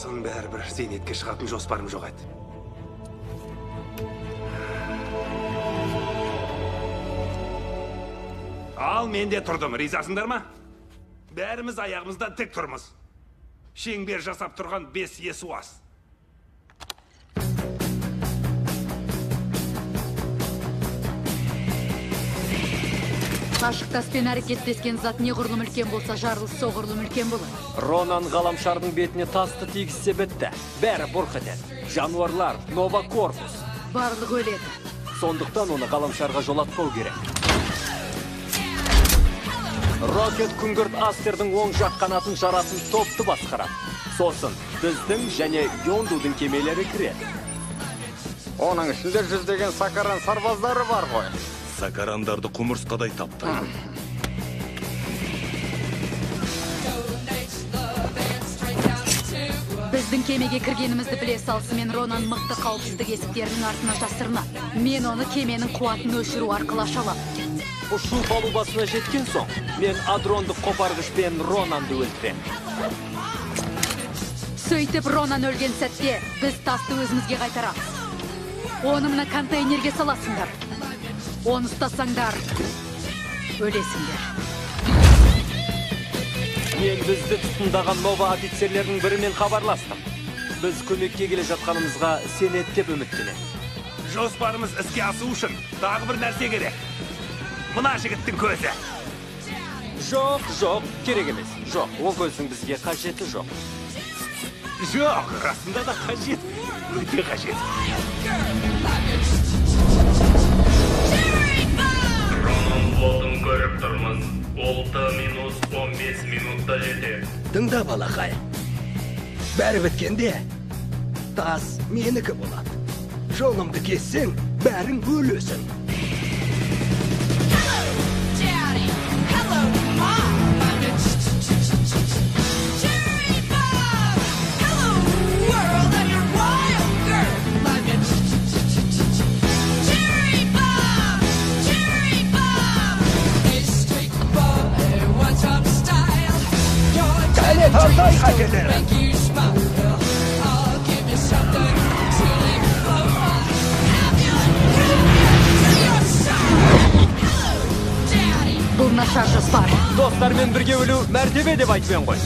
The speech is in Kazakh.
Сын бәрібір зейнетке шығатын жоспарым жоқ еді. Ал мен де тұрдым, ризасыңдар ма? Бәріміз аяғымыздан тік тұрмыз. Шеңбер жасап тұрған 5 есі уас. Ашықтаспен әрекеттескен зат неғұрлым үлкен болса, жарылыс соғұрлым үлкен болады. Ронан ғаламшардың бетіне тасты тигізсе бітті. Бәрі бұрқ етеді. Жануарлар, Нова Корпус. Барлығы өледі. Сондықтан оны ғаламшарға жолатпау керек. Рокет күңгірт Астердің оң жақ қанатын жаратын топты басқарады. Сосын біздің және Йондудың кемелері кіреді. Оның ішінде жүздеген Сакаран сарбаздары бар ғой. Сакарандарды құмырсқадай тапты. Біздің кемеге кіргенімізді біле салысымен Ронан мықты қауіпсіздік есіктерінің артына жасырынады. Мен оны кеменің қуатын өшіру арқылы аша аламын. Ұшу палубасына жеткен соң, мен адрондық қопарғышпен Ронанды өлтірем. Сөйтіп Ронан өлген сәтте біз тасты өзімізге қайтарамыз. Оны мына контейнерге саласыңдар. Оны ұстасаңдар, өлесіңдер. Мен бізді тұтындаған Нова офицерлерінің бірімен хабарластым. Біз көмекке келе жатқанымызға сенеді деп үміттенем. Жоспарымыз іске асу үшін тағы бір нәрсе керек. Мына жігіттің көзі. Жоқ, керек емес. Жоқ, ол көздің бізге қажеті жоқ. Жоқ, расында да қажет. Өте қажет. Ронан флотын көріп тұрмыз. Ол Т-15 минутта жетеді. Тыңда, балақай. Бәрі біткенде, тас менікі болады. Жолымды кессең, бәрің өлесің. Тартай қажеттері. Бұл нашар жоспар. Достармен бірге өлу мәртебе деп айтпен ғой.